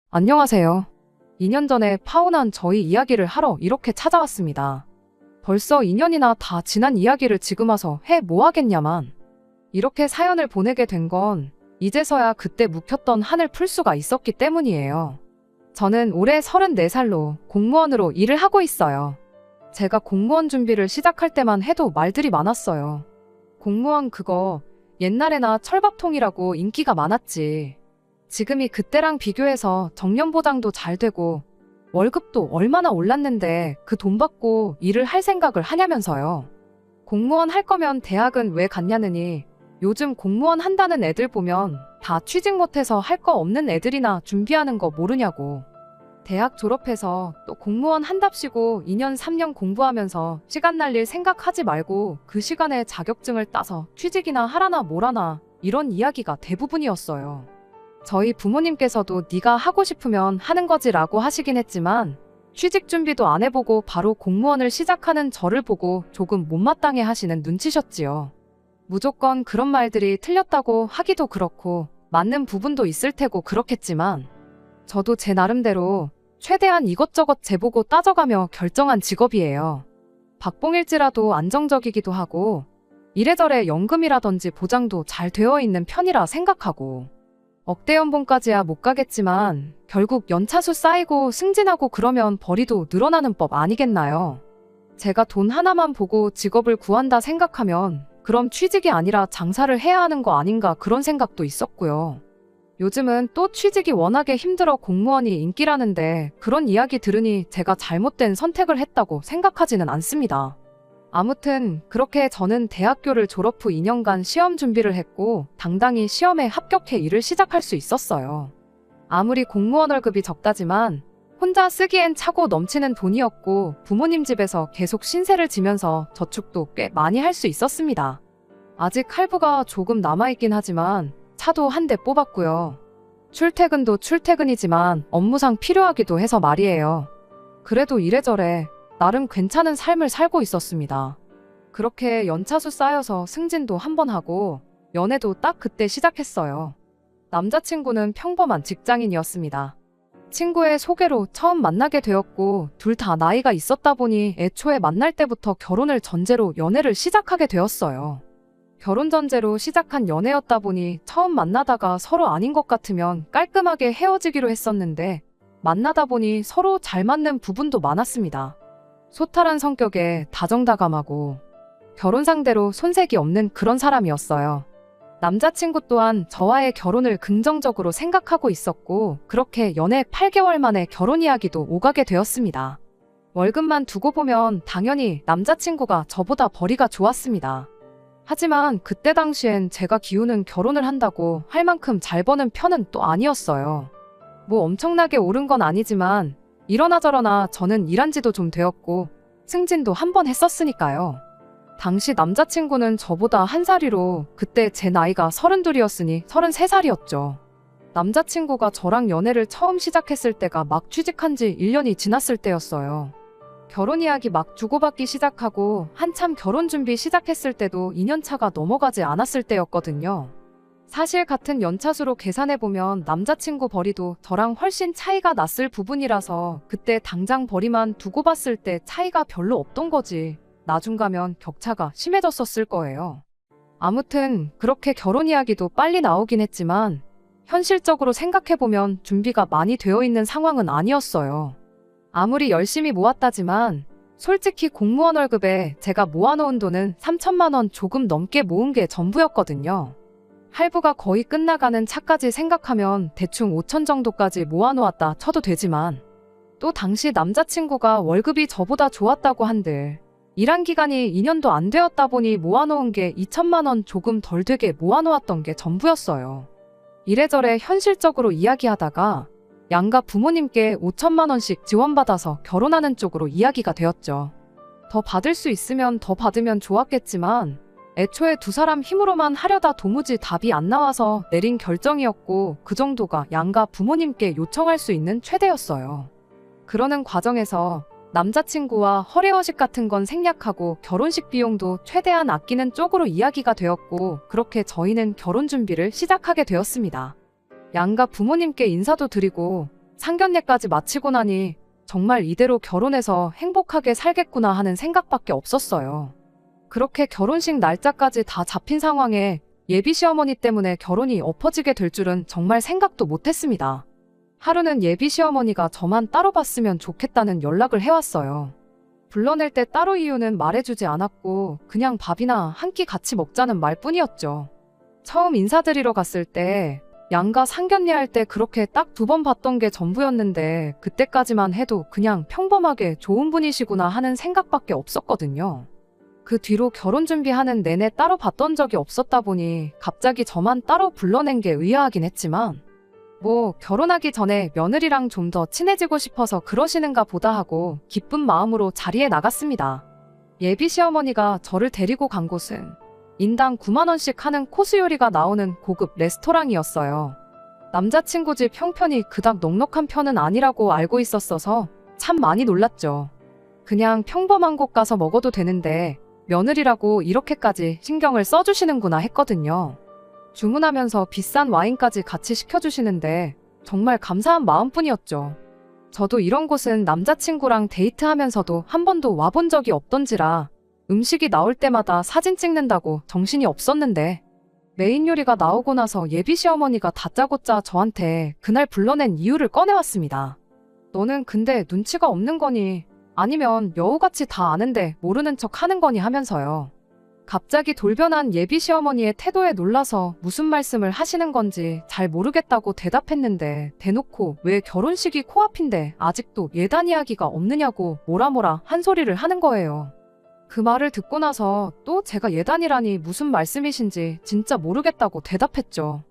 안녕하세요. 2년 전에 파혼한 저희 이야기를 하러 이렇게 찾아왔습니다. 벌써 2년이나 다 지난 이야기를 지금 와서 해 뭐 하겠냐만. 이렇게 사연을 보내게 된 건 이제서야 그때 묵혔던 한을 풀 수가 있었기 때문이에요. 저는 올해 34살로 공무원으로 일을 하고 있어요. 제가 공무원 준비를 시작할 때만 해도 말들이 많았어요. 공무원 그거 옛날에나 철밥통이라고 인기가 많았지. 지금이 그때랑 비교해서 정년보장도 잘 되고 월급도 얼마나 올랐는데 그 돈 받고 일을 할 생각을 하냐면서요. 공무원 할 거면 대학은 왜 갔냐느니 요즘 공무원 한다는 애들 보면 다 취직 못해서 할 거 없는 애들이나 준비하는 거 모르냐고. 대학 졸업해서 또 공무원 한답시고 2년 3년 공부하면서 시간 날릴 생각하지 말고 그 시간에 자격증을 따서 취직이나 하라나 뭐라나 이런 이야기가 대부분이었어요. 저희 부모님께서도 네가 하고 싶으면 하는 거지 라고 하시긴 했지만 취직 준비도 안 해보고 바로 공무원을 시작하는 저를 보고 조금 못마땅해 하시는 눈치셨지요. 무조건 그런 말들이 틀렸다고 하기도 그렇고 맞는 부분도 있을 테고 그렇겠지만 저도 제 나름대로 최대한 이것저것 재보고 따져가며 결정한 직업이에요. 박봉일지라도 안정적이기도 하고 이래저래 연금이라든지 보장도 잘 되어 있는 편이라 생각하고 억대 연봉까지야 못 가겠지만 결국 연차수 쌓이고 승진하고 그러면 벌이도 늘어나는 법 아니겠나요? 제가 돈 하나만 보고 직업을 구한다 생각하면 그럼 취직이 아니라 장사를 해야 하는 거 아닌가 그런 생각도 있었고요. 요즘은 또 취직이 워낙에 힘들어 공무원이 인기라는데 그런 이야기 들으니 제가 잘못된 선택을 했다고 생각하지는 않습니다. 아무튼 그렇게 저는 대학교를 졸업 후 2년간 시험 준비를 했고 당당히 시험에 합격해 일을 시작할 수 있었어요. 아무리 공무원 월급이 적다지만 혼자 쓰기엔 차고 넘치는 돈이었고 부모님 집에서 계속 신세를 지면서 저축도 꽤 많이 할 수 있었습니다. 아직 할부가 조금 남아있긴 하지만 차도 한 대 뽑았고요. 출퇴근도 출퇴근이지만 업무상 필요하기도 해서 말이에요. 그래도 이래저래 나름 괜찮은 삶을 살고 있었습니다. 그렇게 연차수 쌓여서 승진도 한 번 하고 연애도 딱 그때 시작했어요. 남자친구는 평범한 직장인이었습니다. 친구의 소개로 처음 만나게 되었고 둘 다 나이가 있었다 보니 애초에 만날 때부터 결혼을 전제로 연애를 시작하게 되었어요. 결혼 전제로 시작한 연애였다 보니 처음 만나다가 서로 아닌 것 같으면 깔끔하게 헤어지기로 했었는데 만나다 보니 서로 잘 맞는 부분도 많았습니다. 소탈한 성격에 다정다감하고 결혼 상대로 손색이 없는 그런 사람이었어요. 남자친구 또한 저와의 결혼을 긍정적으로 생각하고 있었고 그렇게 연애 8개월 만에 결혼 이야기도 오가게 되었습니다. 월급만 두고 보면 당연히 남자친구가 저보다 벌이가 좋았습니다. 하지만 그때 당시엔 제가 기우는 결혼을 한다고 할 만큼 잘 버는 편은 또 아니었어요. 뭐 엄청나게 오른 건 아니지만 이러나 저러나 저는 일한 지도 좀 되었고 승진도 한 번 했었으니까요. 당시 남자친구는 저보다 한 살 위로 그때 제 나이가 32이었으니 33살이었죠. 남자친구가 저랑 연애를 처음 시작했을 때가 막 취직한 지 1년이 지났을 때였어요. 결혼 이야기 막 주고받기 시작하고 한참 결혼 준비 시작했을 때도 2년차가 넘어가지 않았을 때였거든요. 사실 같은 연차수로 계산해보면 남자친구 벌이도 저랑 훨씬 차이가 났을 부분이라서 그때 당장 벌이만 두고 봤을 때 차이가 별로 없던 거지 나중 가면 격차가 심해졌었을 거예요. 아무튼 그렇게 결혼 이야기도 빨리 나오긴 했지만 현실적으로 생각해보면 준비가 많이 되어 있는 상황은 아니었어요. 아무리 열심히 모았다지만 솔직히 공무원 월급에 제가 모아놓은 돈은 3천만 원 조금 넘게 모은 게 전부였거든요. 할부가 거의 끝나가는 차까지 생각하면 대충 5천 정도까지 모아놓았다 쳐도 되지만 또 당시 남자친구가 월급이 저보다 좋았다고 한들 일한 기간이 2년도 안 되었다 보니 모아놓은 게 2천만 원 조금 덜 되게 모아놓았던 게 전부였어요. 이래저래 현실적으로 이야기하다가 양가 부모님께 5천만 원씩 지원받아서 결혼하는 쪽으로 이야기가 되었죠. 더 받을 수 있으면 더 받으면 좋았겠지만 애초에 두 사람 힘으로만 하려다 도무지 답이 안 나와서 내린 결정이었고 그 정도가 양가 부모님께 요청할 수 있는 최대였어요. 그러는 과정에서 남자친구와 허례허식 같은 건 생략하고 결혼식 비용도 최대한 아끼는 쪽으로 이야기가 되었고 그렇게 저희는 결혼 준비를 시작하게 되었습니다. 양가 부모님께 인사도 드리고 상견례까지 마치고 나니 정말 이대로 결혼해서 행복하게 살겠구나 하는 생각밖에 없었어요. 그렇게 결혼식 날짜까지 다 잡힌 상황에 예비 시어머니 때문에 결혼이 엎어지게 될 줄은 정말 생각도 못했습니다. 하루는 예비 시어머니가 저만 따로 봤으면 좋겠다는 연락을 해왔어요. 불러낼 때 따로 이유는 말해주지 않았고 그냥 밥이나 한 끼 같이 먹자는 말뿐이었죠. 처음 인사드리러 갔을 때 양가 상견례 할 때 그렇게 딱 2번 봤던 게 전부였는데 그때까지만 해도 그냥 평범하게 좋은 분이시구나 하는 생각밖에 없었거든요. 그 뒤로 결혼 준비하는 내내 따로 봤던 적이 없었다 보니 갑자기 저만 따로 불러낸 게 의아하긴 했지만 뭐 결혼하기 전에 며느리랑 좀 더 친해지고 싶어서 그러시는가 보다 하고 기쁜 마음으로 자리에 나갔습니다. 예비 시어머니가 저를 데리고 간 곳은 인당 9만 원씩 하는 코스 요리가 나오는 고급 레스토랑이었어요. 남자친구 집 형편이 그닥 넉넉한 편은 아니라고 알고 있었어서 참 많이 놀랐죠. 그냥 평범한 곳 가서 먹어도 되는데 며느리라고 이렇게까지 신경을 써주시는구나 했거든요. 주문하면서 비싼 와인까지 같이 시켜주시는데 정말 감사한 마음뿐이었죠. 저도 이런 곳은 남자친구랑 데이트하면서도 한 번도 와본 적이 없던지라 음식이 나올 때마다 사진 찍는다고 정신이 없었는데 메인 요리가 나오고 나서 예비 시어머니가 다짜고짜 저한테 그날 불러낸 이유를 꺼내왔습니다. 너는 근데 눈치가 없는 거니? 아니면 여우같이 다 아는데 모르는 척 하는 거니 하면서요. 갑자기 돌변한 예비 시어머니의 태도에 놀라서 무슨 말씀을 하시는 건지 잘 모르겠다고 대답했는데 대놓고 왜 결혼식이 코앞인데 아직도 예단 이야기가 없느냐고 뭐라 한 소리를 하는 거예요. 그 말을 듣고 나서 또 제가 예단이라니 무슨 말씀이신지 진짜 모르겠다고 대답했죠.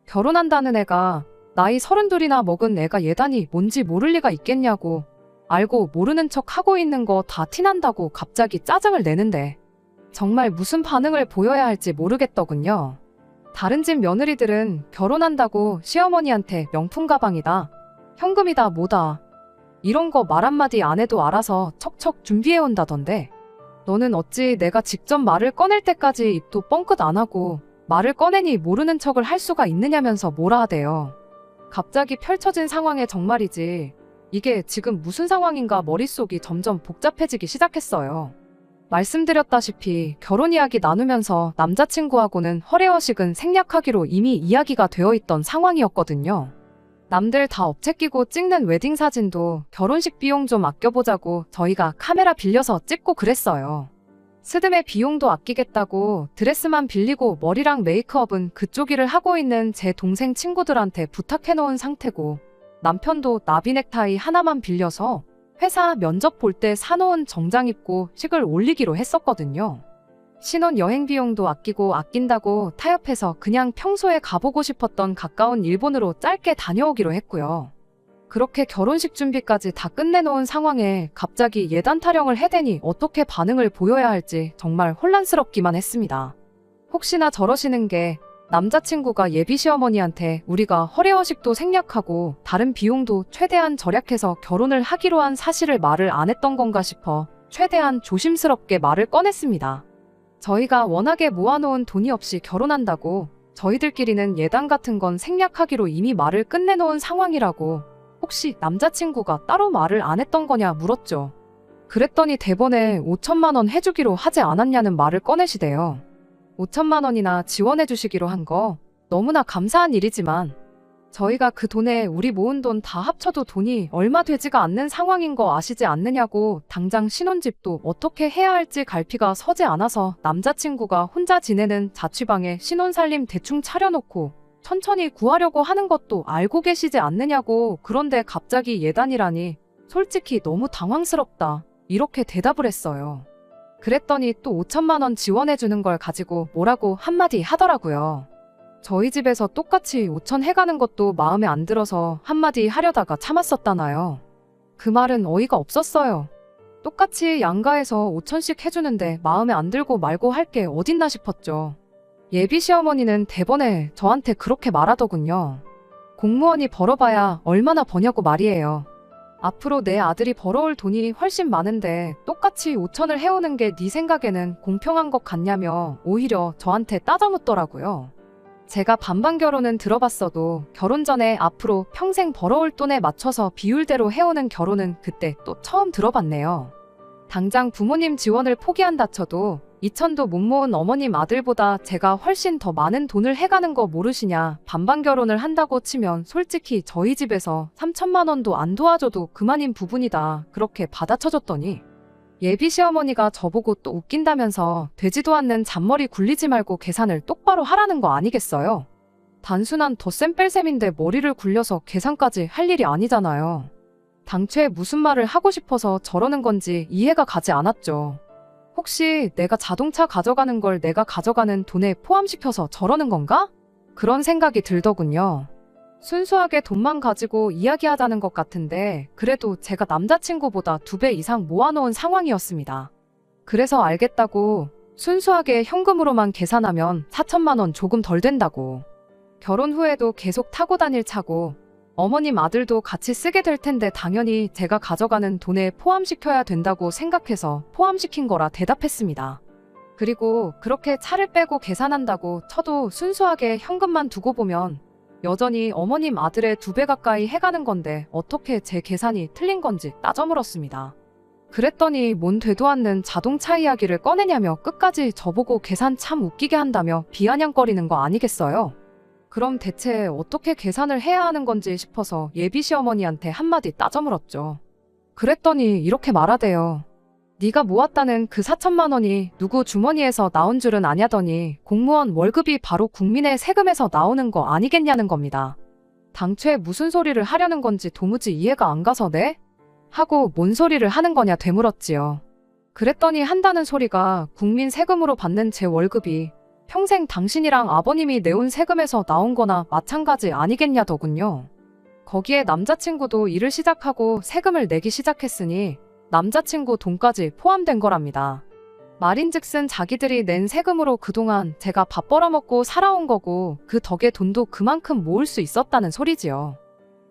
결혼한다는 애가 나이 32이나 먹은 애가 예단이 뭔지 모를 리가 있겠냐고 알고 모르는 척 하고 있는 거 다 티난다고 갑자기 짜증을 내는데 정말 무슨 반응을 보여야 할지 모르겠더군요. 다른 집 며느리들은 결혼한다고 시어머니한테 명품 가방이다, 현금이다 뭐다 이런 거 말 한마디 안 해도 알아서 척척 준비해 온다던데 너는 어찌 내가 직접 말을 꺼낼 때까지 입도 뻥끗 안 하고 말을 꺼내니 모르는 척을 할 수가 있느냐면서 뭐라 하대요. 갑자기 펼쳐진 상황에 정말이지 이게 지금 무슨 상황인가 머릿속이 점점 복잡해지기 시작했어요. 말씀드렸다시피 결혼 이야기 나누면서 남자친구하고는 허례허식은 생략하기로 이미 이야기가 되어 있던 상황이었거든요. 남들 다 업체 끼고 찍는 웨딩 사진도 결혼식 비용 좀 아껴보자고 저희가 카메라 빌려서 찍고 그랬어요. 스드메 비용도 아끼겠다고 드레스만 빌리고 머리랑 메이크업은 그쪽 일을 하고 있는 제 동생 친구들한테 부탁해놓은 상태고 남편도 나비 넥타이 하나만 빌려서 회사 면접 볼 때 사놓은 정장 입고 식을 올리기로 했었거든요. 신혼 여행 비용도 아끼고 아낀다고 타협해서 그냥 평소에 가보고 싶었던 가까운 일본으로 짧게 다녀오기로 했고요. 그렇게 결혼식 준비까지 다 끝내놓은 상황에 갑자기 예단 타령을 해대니 어떻게 반응을 보여야 할지 정말 혼란스럽기만 했습니다. 혹시나 저러시는 게 남자친구가 예비 시어머니한테 우리가 허례허식도 생략하고 다른 비용도 최대한 절약해서 결혼을 하기로 한 사실을 말을 안 했던 건가 싶어 최대한 조심스럽게 말을 꺼냈습니다. 저희가 워낙에 모아놓은 돈이 없이 결혼한다고 저희들끼리는 예단 같은 건 생략하기로 이미 말을 끝내놓은 상황이라고 혹시 남자친구가 따로 말을 안 했던 거냐 물었죠. 그랬더니 대본에 5천만 원 해주기로 하지 않았냐는 말을 꺼내시대요. 5천만 원이나 지원해 주시기로 한 거 너무나 감사한 일이지만 저희가 그 돈에 우리 모은 돈 다 합쳐도 돈이 얼마 되지가 않는 상황인 거 아시지 않느냐고 당장 신혼집도 어떻게 해야 할지 갈피가 서지 않아서 남자친구가 혼자 지내는 자취방에 신혼살림 대충 차려놓고 천천히 구하려고 하는 것도 알고 계시지 않느냐고 그런데 갑자기 예단이라니 솔직히 너무 당황스럽다 이렇게 대답을 했어요. 그랬더니 또 5천만 원 지원해주는 걸 가지고 뭐라고 한마디 하더라고요. 저희 집에서 똑같이 5천 해가는 것도 마음에 안 들어서 한마디 하려다가 참았었다나요. 그 말은 어이가 없었어요. 똑같이 양가에서 5천씩 해주는데 마음에 안 들고 말고 할 게 어딨나 싶었죠. 예비 시어머니는 대번에 저한테 그렇게 말하더군요. 공무원이 벌어봐야 얼마나 버냐고 말이에요. 앞으로 내 아들이 벌어올 돈이 훨씬 많은데 똑같이 5천을 해오는 게 네 생각에는 공평한 것 같냐며 오히려 저한테 따져묻더라고요. 제가 반반 결혼은 들어봤어도 결혼 전에 앞으로 평생 벌어올 돈에 맞춰서 비율대로 해오는 결혼은 그때 또 처음 들어봤네요. 당장 부모님 지원을 포기한다 쳐도 2천도 못 모은 어머님 아들보다 제가 훨씬 더 많은 돈을 해가는 거 모르시냐. 반반 결혼을 한다고 치면 솔직히 저희 집에서 3천만 원도 안 도와줘도 그만인 부분이다. 그렇게 받아쳐줬더니 예비 시어머니가 저보고 또 웃긴다면서 되지도 않는 잔머리 굴리지 말고 계산을 똑바로 하라는 거 아니겠어요? 단순한 덧셈 뺄셈인데 머리를 굴려서 계산까지 할 일이 아니잖아요. 당최 무슨 말을 하고 싶어서 저러는 건지 이해가 가지 않았죠. 혹시 내가 자동차 가져가는 걸 내가 가져가는 돈에 포함시켜서 저러는 건가? 그런 생각이 들더군요. 순수하게 돈만 가지고 이야기하자는 것 같은데 그래도 제가 남자친구보다 2배 이상 모아놓은 상황이었습니다. 그래서 알겠다고 순수하게 현금으로만 계산하면 4천만 원 조금 덜 된다고. 결혼 후에도 계속 타고 다닐 차고 어머님 아들도 같이 쓰게 될 텐데 당연히 제가 가져가는 돈에 포함시켜야 된다고 생각해서 포함시킨 거라 대답했습니다. 그리고 그렇게 차를 빼고 계산한다고 쳐도 순수하게 현금만 두고 보면 여전히 어머님 아들의 2배 가까이 해가는 건데 어떻게 제 계산이 틀린 건지 따져 물었습니다. 그랬더니 뭔 되도 않는 자동차 이야기를 꺼내냐며 끝까지 저보고 계산 참 웃기게 한다며 비아냥거리는 거 아니겠어요? 그럼 대체 어떻게 계산을 해야 하는 건지 싶어서 예비 시어머니한테 한마디 따져 물었죠. 그랬더니 이렇게 말하대요. 네가 모았다는 그 4천만 원이 누구 주머니에서 나온 줄은 아냐더니 공무원 월급이 바로 국민의 세금에서 나오는 거 아니겠냐는 겁니다. 당최 무슨 소리를 하려는 건지 도무지 이해가 안 가서 네? 하고 뭔 소리를 하는 거냐 되물었지요. 그랬더니 한다는 소리가 국민 세금으로 받는 제 월급이 평생 당신이랑 아버님이 내온 세금에서 나온 거나 마찬가지 아니겠냐더군요. 거기에 남자친구도 일을 시작하고 세금을 내기 시작했으니 남자친구 돈까지 포함된 거랍니다. 말인즉슨 자기들이 낸 세금으로 그동안 제가 밥 벌어먹고 살아온 거고 그 덕에 돈도 그만큼 모을 수 있었다는 소리지요.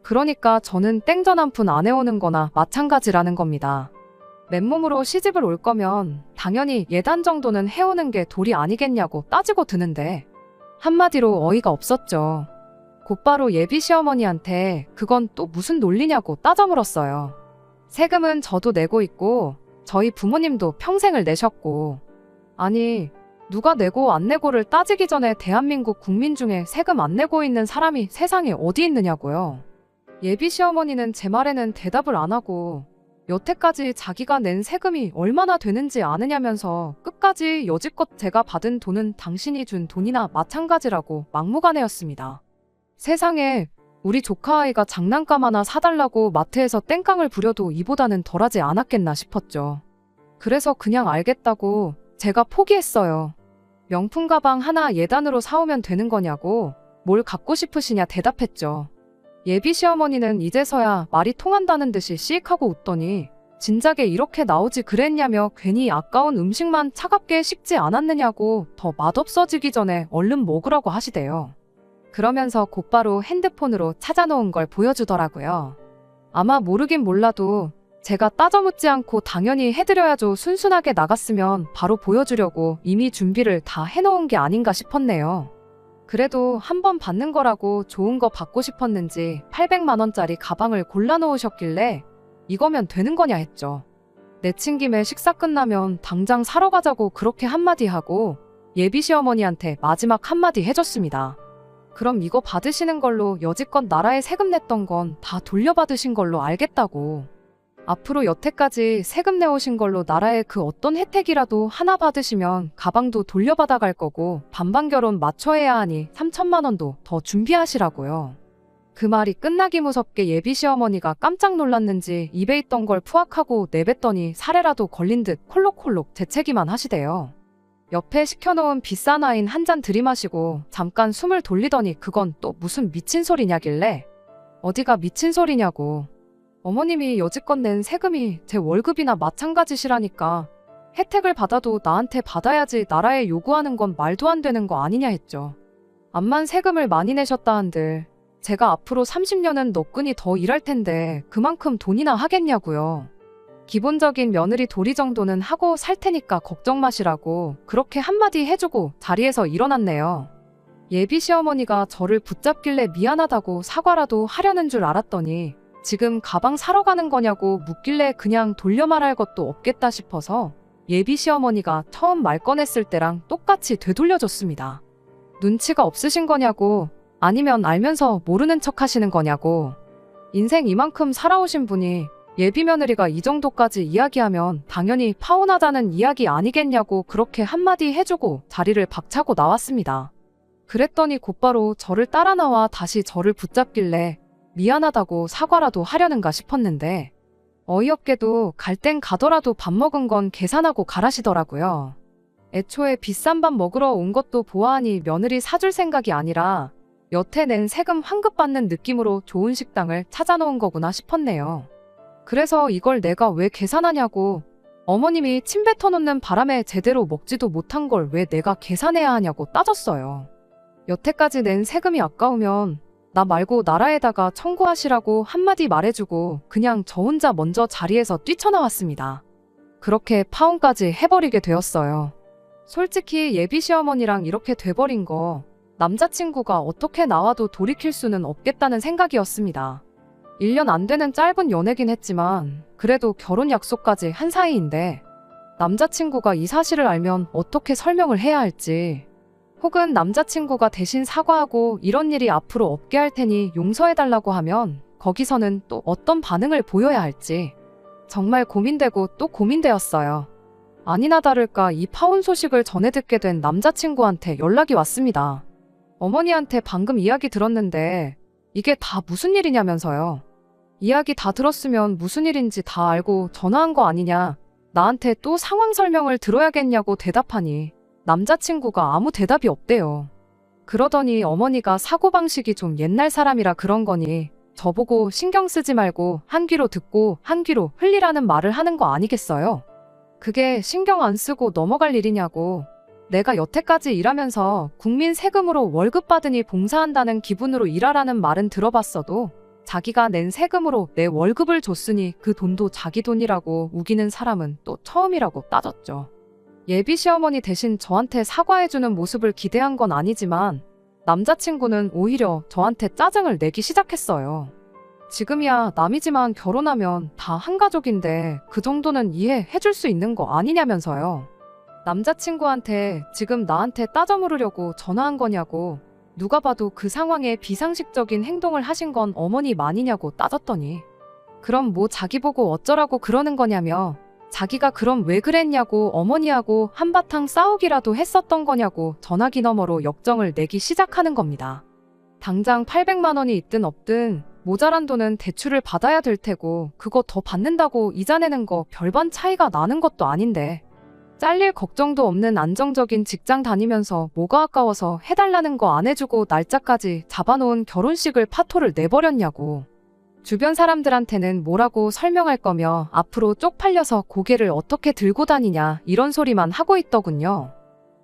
그러니까 저는 땡전 한 푼 안 해오는 거나 마찬가지라는 겁니다. 맨몸으로 시집을 올 거면 당연히 예단 정도는 해오는 게 도리 아니겠냐고 따지고 드는데 한마디로 어이가 없었죠. 곧바로 예비 시어머니한테 그건 또 무슨 논리냐고 따져 물었어요. 세금은 저도 내고 있고 저희 부모님도 평생을 내셨고 아니 누가 내고 안 내고를 따지기 전에 대한민국 국민 중에 세금 안 내고 있는 사람이 세상에 어디 있느냐고요. 예비 시어머니는 제 말에는 대답을 안 하고 여태까지 자기가 낸 세금이 얼마나 되는지 아느냐면서 끝까지 여지껏 제가 받은 돈은 당신이 준 돈이나 마찬가지라고 막무가내였습니다. 세상에 우리 조카 아이가 장난감 하나 사달라고 마트에서 땡깡을 부려도 이보다는 덜하지 않았겠나 싶었죠. 그래서 그냥 알겠다고 제가 포기했어요. 명품 가방 하나 예단으로 사오면 되는 거냐고 뭘 갖고 싶으시냐 대답했죠. 예비 시어머니는 이제서야 말이 통한다는 듯이 씩 하고 웃더니 진작에 이렇게 나오지 그랬냐며 괜히 아까운 음식만 차갑게 식지 않았느냐고 더 맛없어지기 전에 얼른 먹으라고 하시대요. 그러면서 곧바로 핸드폰으로 찾아놓은 걸 보여주더라고요. 아마 모르긴 몰라도 제가 따져 묻지 않고 당연히 해드려야죠 순순하게 나갔으면 바로 보여주려고 이미 준비를 다 해놓은 게 아닌가 싶었네요. 그래도 한 번 받는 거라고 좋은 거 받고 싶었는지 800만 원짜리 가방을 골라놓으셨길래 이거면 되는 거냐 했죠. 내친 김에 식사 끝나면 당장 사러 가자고 그렇게 한마디 하고 예비 시어머니한테 마지막 한마디 해줬습니다. 그럼 이거 받으시는 걸로 여지껏 나라에 세금 냈던 건 다 돌려받으신 걸로 알겠다고. 앞으로 여태까지 세금 내오신 걸로 나라의 그 어떤 혜택이라도 하나 받으시면 가방도 돌려받아 갈 거고 반반 결혼 맞춰야 하니 3천만 원도 더 준비하시라고요. 그 말이 끝나기 무섭게 예비 시어머니가 깜짝 놀랐는지 입에 있던 걸 푸악하고 내뱉더니 사례라도 걸린 듯 콜록콜록 재채기만 하시대요. 옆에 시켜놓은 비싼 와인 한 잔 들이마시고 잠깐 숨을 돌리더니 그건 또 무슨 미친 소리냐길래 어디가 미친 소리냐고. 어머님이 여지껏 낸 세금이 제 월급이나 마찬가지시라니까 혜택을 받아도 나한테 받아야지 나라에 요구하는 건 말도 안 되는 거 아니냐 했죠. 암만 세금을 많이 내셨다 한들 제가 앞으로 30년은 너끈히 더 일할 텐데 그만큼 돈이나 하겠냐고요. 기본적인 며느리 도리 정도는 하고 살 테니까 걱정 마시라고 그렇게 한마디 해주고 자리에서 일어났네요. 예비 시어머니가 저를 붙잡길래 미안하다고 사과라도 하려는 줄 알았더니 지금 가방 사러 가는 거냐고 묻길래 그냥 돌려 말할 것도 없겠다 싶어서 예비 시어머니가 처음 말 꺼냈을 때랑 똑같이 되돌려줬습니다. 눈치가 없으신 거냐고, 아니면 알면서 모르는 척 하시는 거냐고. 인생 이만큼 살아오신 분이 예비 며느리가 이 정도까지 이야기하면 당연히 파혼하자는 이야기 아니겠냐고 그렇게 한마디 해주고 자리를 박차고 나왔습니다. 그랬더니 곧바로 저를 따라 나와 다시 저를 붙잡길래 미안하다고 사과라도 하려는가 싶었는데 어이없게도 갈 땐 가더라도 밥 먹은 건 계산하고 가라시더라고요. 애초에 비싼 밥 먹으러 온 것도 보아하니 며느리 사줄 생각이 아니라 여태 낸 세금 환급 받는 느낌으로 좋은 식당을 찾아놓은 거구나 싶었네요. 그래서 이걸 내가 왜 계산하냐고, 어머님이 침 뱉어놓는 바람에 제대로 먹지도 못한 걸 왜 내가 계산해야 하냐고 따졌어요. 여태까지 낸 세금이 아까우면 나 말고 나라에다가 청구하시라고 한마디 말해주고 그냥 저 혼자 먼저 자리에서 뛰쳐나왔습니다. 그렇게 파혼까지 해버리게 되었어요. 솔직히 예비 시어머니랑 이렇게 돼버린 거 남자친구가 어떻게 나와도 돌이킬 수는 없겠다는 생각이었습니다. 1년 안 되는 짧은 연애긴 했지만 그래도 결혼 약속까지 한 사이인데 남자친구가 이 사실을 알면 어떻게 설명을 해야 할지, 혹은 남자친구가 대신 사과하고 이런 일이 앞으로 없게 할 테니 용서해달라고 하면 거기서는 또 어떤 반응을 보여야 할지 정말 고민되고 또 고민되었어요. 아니나 다를까 이 파혼 소식을 전해 듣게 된 남자친구한테 연락이 왔습니다. 어머니한테 방금 이야기 들었는데 이게 다 무슨 일이냐면서요. 이야기 다 들었으면 무슨 일인지 다 알고 전화한 거 아니냐, 나한테 또 상황 설명을 들어야겠냐고 대답하니 남자친구가 아무 대답이 없대요. 그러더니 어머니가 사고방식이 좀 옛날 사람이라 그런 거니 저보고 신경 쓰지 말고 한 귀로 듣고 한 귀로 흘리라는 말을 하는 거 아니겠어요? 그게 신경 안 쓰고 넘어갈 일이냐고. 내가 여태까지 일하면서 국민 세금으로 월급 받으니 봉사한다는 기분으로 일하라는 말은 들어봤어도 자기가 낸 세금으로 내 월급을 줬으니 그 돈도 자기 돈이라고 우기는 사람은 또 처음이라고 따졌죠. 예비 시어머니 대신 저한테 사과해주는 모습을 기대한 건 아니지만 남자친구는 오히려 저한테 짜증을 내기 시작했어요. 지금이야 남이지만 결혼하면 다 한 가족인데 그 정도는 이해해줄 수 있는 거 아니냐면서요. 남자친구한테 지금 나한테 따져 물으려고 전화한 거냐고, 누가 봐도 그 상황에 비상식적인 행동을 하신 건 어머니만이냐고 따졌더니 그럼 뭐 자기 보고 어쩌라고 그러는 거냐며, 자기가 그럼 왜 그랬냐고 어머니하고 한바탕 싸우기라도 했었던 거냐고 전화기 너머로 역정을 내기 시작하는 겁니다. 당장 800만 원이 있든 없든 모자란 돈은 대출을 받아야 될 테고 그거 더 받는다고 이자 내는 거 별반 차이가 나는 것도 아닌데 잘릴 걱정도 없는 안정적인 직장 다니면서 뭐가 아까워서 해달라는 거 안 해주고 날짜까지 잡아놓은 결혼식을 파토를 내버렸냐고. 주변 사람들한테는 뭐라고 설명할 거며 앞으로 쪽팔려서 고개를 어떻게 들고 다니냐 이런 소리만 하고 있더군요.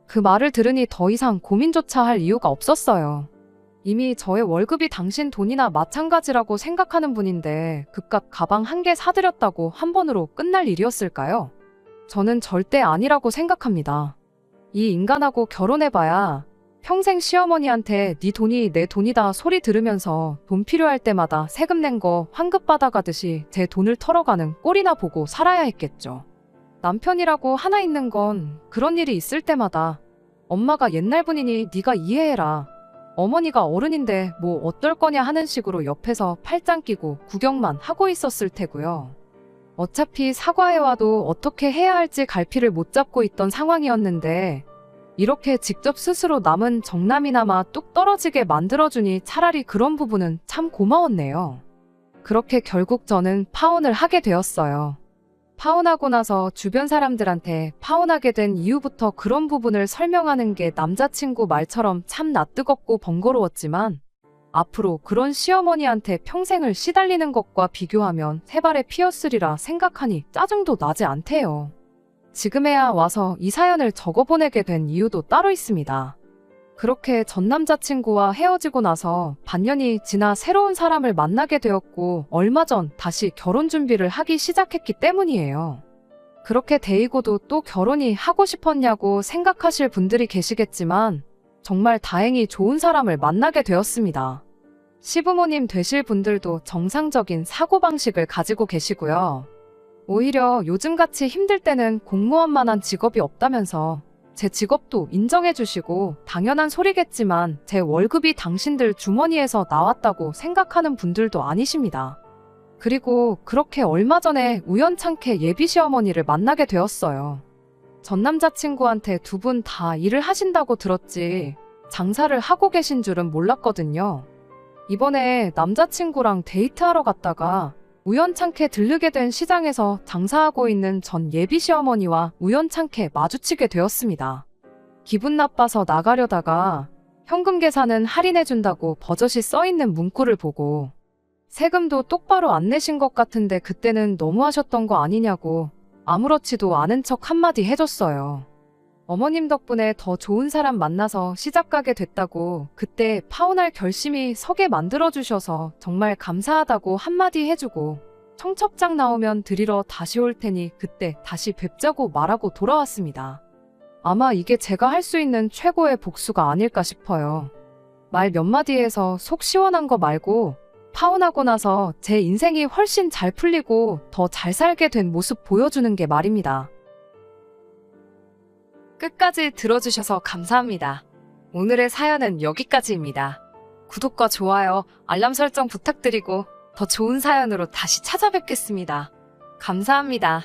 그 말을 들으니 더 이상 고민조차 할 이유가 없었어요. 이미 저의 월급이 당신 돈이나 마찬가지라고 생각하는 분인데 그깟 가방 한 개 사드렸다고 한 번으로 끝날 일이었을까요? 저는 절대 아니라고 생각합니다. 이 인간하고 결혼해봐야 평생 시어머니한테 네 돈이 내 돈이다 소리 들으면서 돈 필요할 때마다 세금 낸 거 환급 받아가듯이 제 돈을 털어가는 꼴이나 보고 살아야 했겠죠. 남편이라고 하나 있는 건 그런 일이 있을 때마다 엄마가 옛날 분이니 네가 이해해라, 어머니가 어른인데 뭐 어떨 거냐 하는 식으로 옆에서 팔짱 끼고 구경만 하고 있었을 테고요. 어차피 사과해와도 어떻게 해야 할지 갈피를 못 잡고 있던 상황이었는데 이렇게 직접 스스로 남은 정남이나마 뚝 떨어지게 만들어주니 차라리 그런 부분은 참 고마웠네요. 그렇게 결국 저는 파혼을 하게 되었어요. 파혼하고 나서 주변 사람들한테 파혼하게 된 이유부터 그런 부분을 설명하는 게 남자친구 말처럼 참 낯뜨겁고 번거로웠지만 앞으로 그런 시어머니한테 평생을 시달리는 것과 비교하면 세발의 피였으리라 생각하니 짜증도 나지 않대요. 지금에야 와서 이 사연을 적어보내게 된 이유도 따로 있습니다. 그렇게 전 남자친구와 헤어지고 나서 반년이 지나 새로운 사람을 만나게 되었고 얼마 전 다시 결혼 준비를 하기 시작했기 때문이에요. 그렇게 데이고도 또 결혼이 하고 싶었냐고 생각하실 분들이 계시겠지만 정말 다행히 좋은 사람을 만나게 되었습니다. 시부모님 되실 분들도 정상적인 사고방식을 가지고 계시고요. 오히려 요즘같이 힘들 때는 공무원만한 직업이 없다면서 제 직업도 인정해 주시고 당연한 소리겠지만 제 월급이 당신들 주머니에서 나왔다고 생각하는 분들도 아니십니다. 그리고 그렇게 얼마 전에 우연찮게 예비 시어머니를 만나게 되었어요. 전 남자친구한테 두 분 다 일을 하신다고 들었지 장사를 하고 계신 줄은 몰랐거든요. 이번에 남자친구랑 데이트하러 갔다가 우연찮게 들르게 된 시장에서 장사하고 있는 전 예비 시어머니와 우연찮게 마주치게 되었습니다. 기분 나빠서 나가려다가 현금 계산은 할인해준다고 버젓이 써있는 문구를 보고 세금도 똑바로 안 내신 것 같은데 그때는 너무하셨던 거 아니냐고 아무렇지도 않은 척 한마디 해줬어요. 어머님 덕분에 더 좋은 사람 만나서 시집가게 됐다고 그때 파혼할 결심이 서게 만들어주셔서 정말 감사하다고 한마디 해주고 청첩장 나오면 드리러 다시 올 테니 그때 다시 뵙자고 말하고 돌아왔습니다. 아마 이게 제가 할 수 있는 최고의 복수가 아닐까 싶어요. 말 몇 마디에서 속 시원한 거 말고 파혼하고 나서 제 인생이 훨씬 잘 풀리고 더 잘 살게 된 모습 보여주는 게 말입니다. 끝까지 들어주셔서 감사합니다. 오늘의 사연은 여기까지입니다. 구독과 좋아요, 알람 설정 부탁드리고 더 좋은 사연으로 다시 찾아뵙겠습니다. 감사합니다.